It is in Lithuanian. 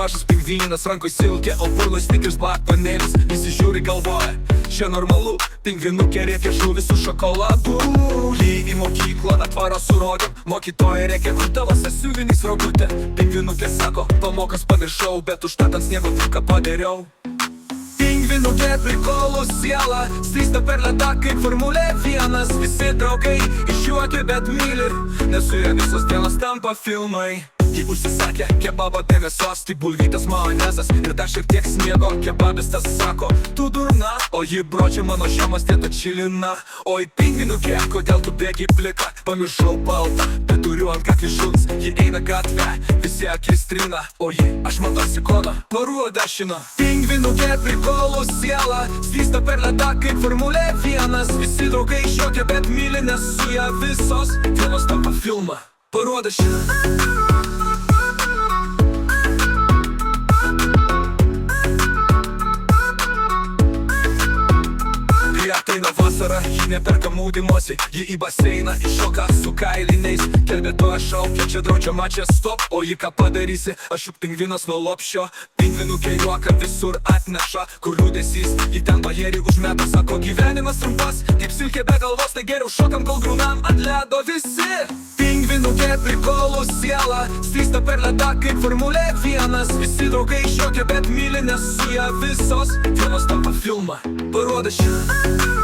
mažas pingvinas, rankoj silkė, o burlai stikers blakpanėlis. Visi žiūri galvoja, čia normalu, pingvinukė rėkia žuvį su šokoladu. Į mokyklą atvarą surodėm, mokytoja rėkia, kur tavo sesiuvinys rogutė. Pingvinukė sako, pamokas pamiršau, bet užtat ant sniego tik ką padariau. Pingvinukė prikolų siela, slysta per ledą kaip Formulė 1. Visi draugai išjuokia, bet myli, nes su ja visos dienos tampa filmai. Ji užsisakė kebabą be mėsos, tik bulvytas majonezas ir dar šiek tiek sniego. Kebabistas sako, tu durna, o ji bročia mano žemas tėta čilina. Oi pingvinukė, kodėl tu bėgi plika? Pamiršau baltą, bet turiu ant kaklį šuns. Ji eina gatvę, visi akis trina, o ji, aš matosi kodą, paruoda šina. Pingvinukė prikolų siela, slysta per ledą kaip Formulė 1. Visi draugai išjuokia, bet myli, nes su ja visos dienos tampa filmą. Paruoda šina. Ateina vasara, ji neperka maudymosi, ji į baseiną iššoka su kailiniais. Gelbėtoja šaukia, čia draudžiama, čia stop, o ji ką padarysi, aš juk pingvinas nuo lopšio. Pingvinukė juoka visur atneša, kur liūdesys, ji ten bajerį užmeta, sako gyvenimas trumpas, kaip silkė be galvos, tai geriau šokam, kol grūnam ant ledo visi. Pingvinukė prikolų siela, slysta per ledą kaip Formulė 1. Visi draugai išjuokia, bet myli, nes su ja visos dienos tampa filmą. Paruoda šį.